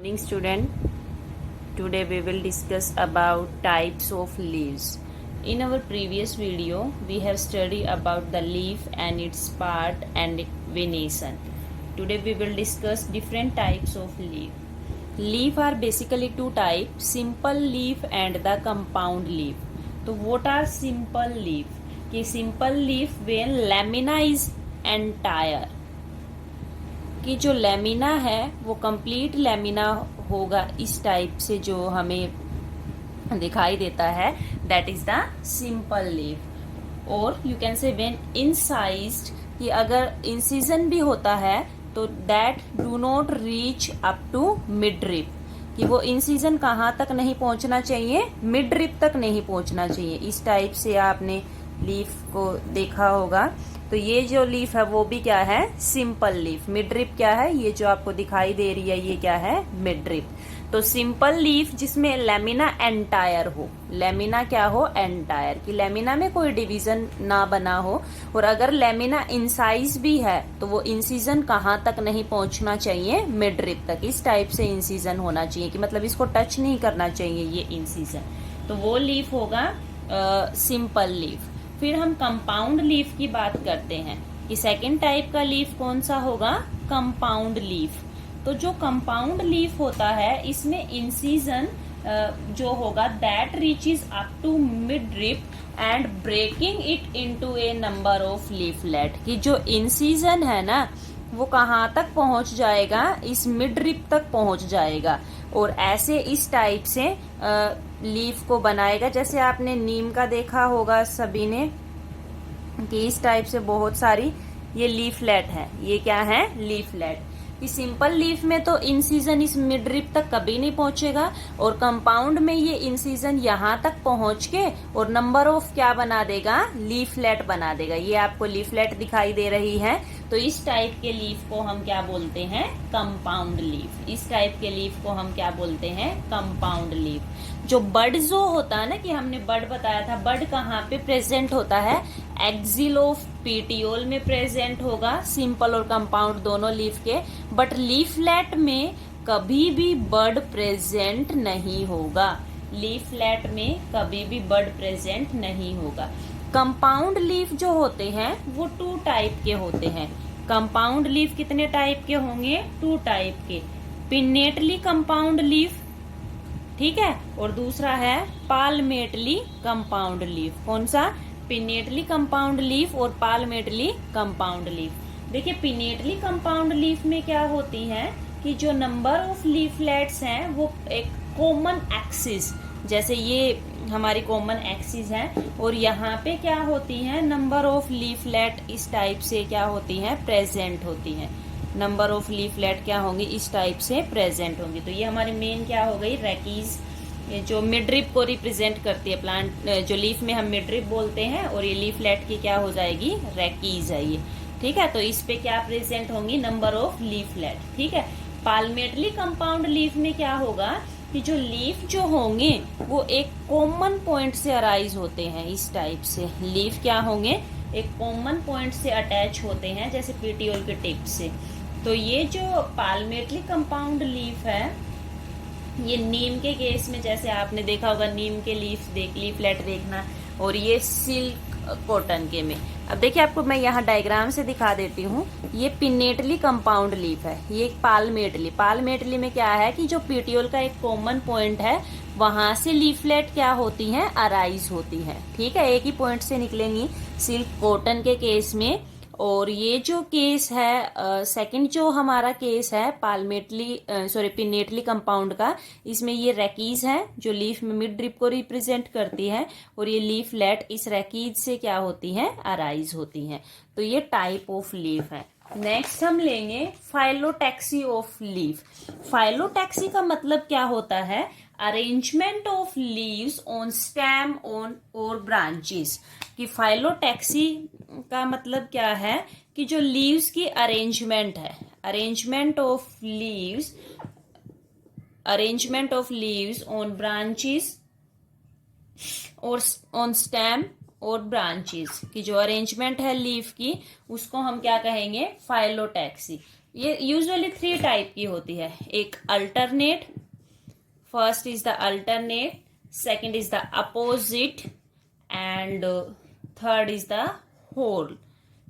Morning student, today we will discuss about types of leaves. In our previous video, we have studied about the leaf and its part and venation. Today we will discuss different types of leaf. Leaf are basically two types, simple leaf and the compound leaf. So what are simple leaf? कि simple leaf when lamina is entire, कि जो lamina है वो complete lamina होगा इस type से जो हमें दिखाई देता है, that is the simple leaf. और you can say when incised, कि अगर इंसिजन भी होता है तो that do not reach up to midrib, कि वो इंसिजन कहाँ तक नहीं पहुंचना चाहिए, मिड रिप तक नहीं पहुंचना चाहिए. इस टाइप से आपने लीफ को देखा होगा. तो ये जो लीफ है वो भी क्या है, सिंपल लीफ. मिड रिप क्या है, ये जो आपको दिखाई दे रही है ये क्या है, मिड रिप. तो सिंपल लीफ जिसमें लेमिना एंटायर हो, लेमिना क्या हो, एंटायर, कि लेमिना में कोई डिवीजन ना बना हो. और अगर लेमिना इंसाइज भी है तो वो इंसिजन कहाँ तक नहीं पहुंचना चाहिए, मिड रिप तक. इस टाइप से इंसिजन होना चाहिए, कि मतलब इसको टच नहीं करना चाहिए ये इंसिजन. तो वो लीफ होगा सिंपल लीफ. फिर हम कंपाउंड लीफ की बात करते हैं कि सेकेंड टाइप का लीफ कौन सा होगा, कंपाउंड लीफ. तो जो कंपाउंड लीफ होता है इसमें इंसिजन जो होगा that reaches up to midrib and breaking it into a number of leaflet. कि जो इंसिजन है ना वो कहाँ तक पहुंच जाएगा, इस मिड रिप तक पहुंच जाएगा. और ऐसे इस टाइप से लीफ को बनाएगा. जैसे आपने नीम का देखा होगा सभी ने, कि इस टाइप से बहुत सारी ये लीफलेट है. ये क्या है, लीफलेट. कि सिंपल लीफ में तो इंसिजन इस मिड रिप तक कभी नहीं पहुंचेगा, और कंपाउंड में ये इंसिजन यहाँ तक पहुंच के और नंबर ऑफ क्या बना देगा, लीफलेट बना देगा. ये आपको लीफलेट दिखाई दे रही है. तो इस टाइप के लीफ को हम क्या बोलते हैं, कंपाउंड लीफ. इस टाइप के लीफ को हम क्या बोलते हैं, कंपाउंड लीफ. जो बड जो होता है ना, कि हमने बड बताया था, बड कहाँ पे प्रेजेंट होता है, एक्सिल ऑफ पीटियोल में प्रेजेंट होगा, सिंपल और कंपाउंड दोनों लीफ के. बट लीफलेट में कभी भी बड प्रेजेंट नहीं होगा. लीफलेट में कभी भी बड प्रेजेंट नहीं होगा. कंपाउंड लीफ जो होते हैं वो टू टाइप के होते हैं. कंपाउंड लीफ कितने टाइप के होंगे, टू टाइप के. पिनेटली कंपाउंड लीफ, ठीक है, और दूसरा है पाल्मेटली कंपाउंड लीफ. कौन सा, पिनेटली कंपाउंड लीफ और पाल्मेटली कंपाउंड लीफ. देखिए पिनेटली कंपाउंड लीफ में क्या होती है, कि जो नंबर ऑफ लीफलेट्स हैं वो एक कॉमन एक्सिस, जैसे ये हमारी कॉमन एक्सिस है, और यहाँ पे क्या होती है, नंबर ऑफ लीफलेट इस टाइप से क्या होती है, प्रेजेंट होती है. नंबर ऑफ लीफलेट क्या होंगी, इस टाइप से प्रेजेंट होंगी. तो ये हमारी मेन क्या हो गई, रेकीज, जो मिडरिप को रिप्रेजेंट करती है. प्लांट जो लीफ में हम मिडरिप बोलते हैं, और ये लीफलेट की क्या हो जाएगी, रेकीज है ये. ठीक है, तो इस पे क्या प्रेजेंट होंगी, नंबर ऑफ लीफलेट. ठीक है. पाल्मेटली कंपाउंड लीफ में क्या होगा, कि जो लीफ जो होंगे वो एक कॉमन पॉइंट से अराइज होते हैं. इस टाइप से लीफ क्या होंगे, एक कॉमन पॉइंट से अटैच होते हैं, जैसे पीटियोल के टिप से. तो ये जो पाल्मेटली कंपाउंड लीफ है, ये नीम के केस में जैसे आपने देखा होगा, नीम के लीफलेट देखना, और ये सिल्क कॉटन के में. अब देखिए आपको मैं यहाँ डायग्राम से दिखा देती हूँ. ये पिनेटली कंपाउंड लीफ है, ये पाल्मेटली में क्या है, कि जो पीटियोल का एक कॉमन पॉइंट है वहां से लीफलेट क्या होती हैं, अराइज होती हैं. ठीक है, एक ही पॉइंट से निकलेंगी सिल्क कॉटन के केस में. और ये जो केस है सेकंड जो हमारा केस है पिनेटली कंपाउंड का, इसमें ये रेकीज है जो लीफ में मिड ड्रिप को रिप्रेजेंट करती है, और ये लीफलेट इस रेकीज से क्या होती हैं, अराइज होती हैं. तो ये टाइप ऑफ लीफ है. नेक्स्ट हम लेंगे फाइलोटैक्सी ऑफ लीफ. फाइलोटैक्सी का मतलब क्या होता है, arrangement of leaves on stem on और ब्रांचेस. कि फाइलोटैक्सी का मतलब क्या है, कि जो लीव्स की अरेंजमेंट है, arrangement of leaves on branches और ऑन स्टेम और ब्रांचेस, की जो अरेंजमेंट है लीफ की उसको हम क्या कहेंगे, फाइलोटैक्सी. ये यूजुअली 3 टाइप की होती है। एक alternate, first is the alternate, second is the opposite and third is the whorl.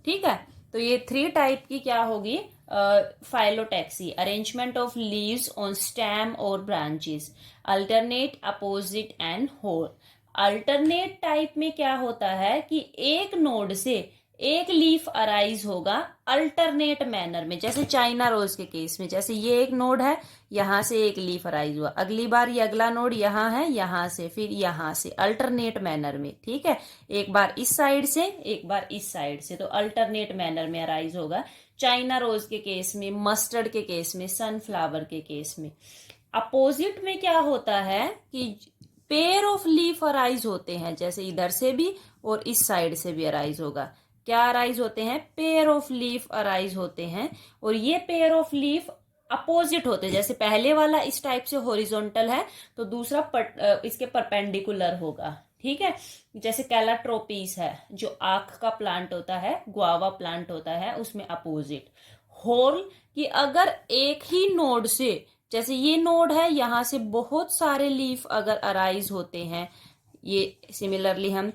ठीक है, तो ये 3 टाइप की क्या होगी, phyllotaxy, arrangement of leaves on stem और branches, alternate, opposite and whorl. Alternate type में क्या होता है कि एक नोड से एक लीफ अराइज होगा अल्टरनेट मैनर में, जैसे चाइना रोज के केस में, जैसे ये एक नोड है, यहां से एक लीफ अराइज हुआ, अगली बार ये अगला नोड यहां है, यहां से, फिर यहां से, अल्टरनेट मैनर में। ठीक है, एक बार इस साइड से, एक बार इस साइड से, तो अल्टरनेट मैनर में अराइज होगा चाइना रोज के केस में, मस्टर्ड के केस में, सनफ्लावर के केस में। अपोजिट में क्या होता है कि पेयर ऑफ लीफ अराइज होते हैं, जैसे इधर से भी और इस साइड से भी अराइज होगा। क्या अराइज होते हैं, पेयर ऑफ लीफ अराइज होते हैं, और ये पेयर ऑफ लीफ अपोजिट होते हैं। जैसे पहले वाला इस टाइप से हॉरिजॉन्टल है, तो दूसरा इसके परपेंडिकुलर होगा। ठीक है, जैसे कैलाट्रोपीस है, जो आंख का प्लांट होता है, गुआवा प्लांट होता है, उसमें अपोजिट। होल कि अगर एक ही नोड से, जैसे ये नोड है, यहां से बहुत सारे लीफ अगर अराइज होते हैं, ये सिमिलरली हम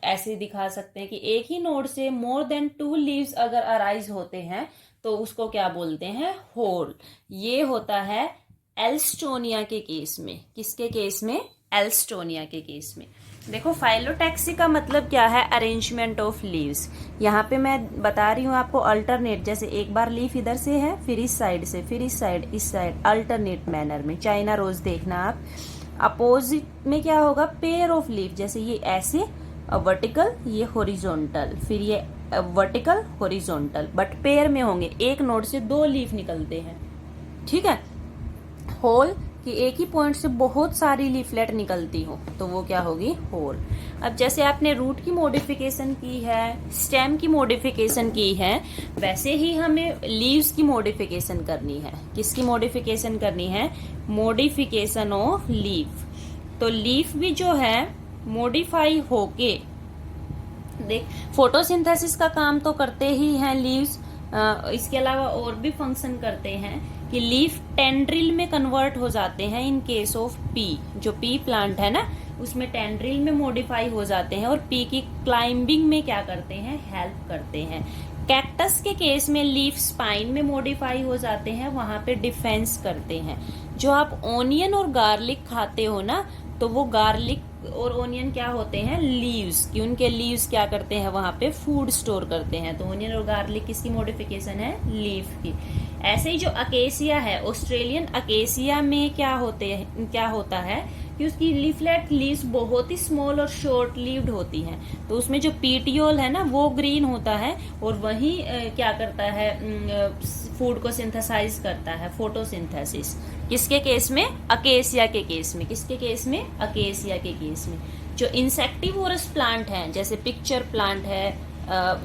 ऐसे दिखा सकते हैं कि एक ही नोड से मोर देन 2 लीव्स अगर अराइज होते हैं, तो उसको क्या बोलते हैं, होल। ये होता है एल्स्टोनिया के केस में। किसके केस में, एल्स्टोनिया के केस में। देखो, फाइलोटैक्सी का मतलब क्या है, अरेंजमेंट ऑफ लीव्स। यहाँ पे मैं बता रही हूँ आपको अल्टरनेट, जैसे एक बार लीफ इधर से है, फिर इस साइड से, फिर इस साइड, अल्टरनेट मैनर में। चाइना रोज देखना आप। अपोजिट में क्या होगा, पेयर ऑफ लीफ, जैसे ये ऐसे वर्टिकल, ये हॉरिजॉन्टल, फिर ये वर्टिकल हॉरिजॉन्टल, बट पेयर में होंगे, एक नोड से 2 लीफ निकलते हैं। ठीक है, होल कि एक ही पॉइंट से बहुत सारी लीफलेट निकलती हो, तो वो क्या होगी, होल। अब जैसे आपने रूट की मॉडिफिकेशन की है, स्टेम की मॉडिफिकेशन की है, वैसे ही हमें लीव्स की मॉडिफिकेशन करनी है। किसकी मॉडिफिकेशन करनी है, मॉडिफिकेशन ऑफ लीफ। तो लीफ भी जो है मॉडिफाई होके, देख, फोटोसिंथेसिस का काम तो करते ही हैं लीव्स, इसके अलावा और भी फंक्शन करते हैं कि लीफ टेंड्रिल में कन्वर्ट हो जाते हैं इन केस ऑफ पी। जो पी प्लांट है ना, उसमें टेंड्रिल में मॉडिफाई हो जाते हैं, और पी की क्लाइंबिंग में क्या करते हैं, हेल्प करते हैं। कैक्टस के केस में लीफ स्पाइन में मॉडिफाई हो जाते हैं, वहां पे डिफेंस करते हैं। जो आप ऑनियन और गार्लिक खाते हो ना, तो वो गार्लिक और ओनियन क्या होते हैं, लीव्स कि उनके लीव्स क्या करते हैं, वहां पे फूड स्टोर करते हैं। तो ओनियन और गार्लिक किसकी मॉडिफिकेशन है, लीफ की। ऐसे ही जो अकेसिया है, ऑस्ट्रेलियन अकेसिया में क्या होता है कि उसकी लीफलेट लीव्स बहुत ही स्मॉल और शॉर्ट लीव्ड होती हैं, तो उसमें जो पीटियोल है ना, वो ग्रीन होता है, और वही क्या करता है, फूड को सिंथेसाइज करता है, फोटोसिंथेसिस। किसके केस में, अकेसिया के केस में। किसके केस में, अकेसिया के केस में। जो इंसेक्टिवोरस प्लांट हैं, जैसे पिक्चर प्लांट है,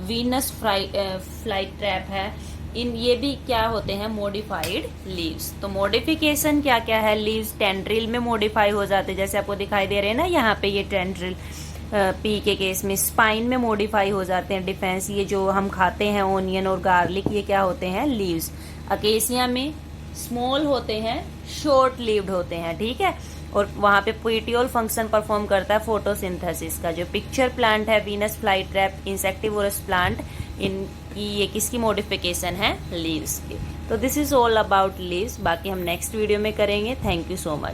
वीनस फ्लाइट ट्रैप है, ये भी क्या होते हैं, मॉडिफाइड लीव्स। तो मॉडिफिकेशन क्या क्या है, लीव्स टेंड्रिल में मॉडिफाई हो जाते हैं, जैसे आपको दिखाई दे रहे हैं ना यहाँ पे, ये टेंड्रिल। पी के केस में स्पाइन में मॉडिफाई हो जाते हैं, डिफेंस, ये जो हम खाते हैं ओनियन और गार्लिक, ये क्या होते हैं, लीव्स। अकेसिया में स्मॉल होते हैं, शॉर्ट लीव्ड होते हैं। ठीक है, और वहां पे पीटियोल फंक्शन परफॉर्म करता है फोटोसिंथेसिस का। जो पिक्चर प्लांट है, Venus fly trap, insectivorous plant, इनकी ये किसकी मॉडिफिकेशन है, लीव्स की। तो this is all about leaves. बाकी हम नेक्स्ट वीडियो में करेंगे। Thank you so much.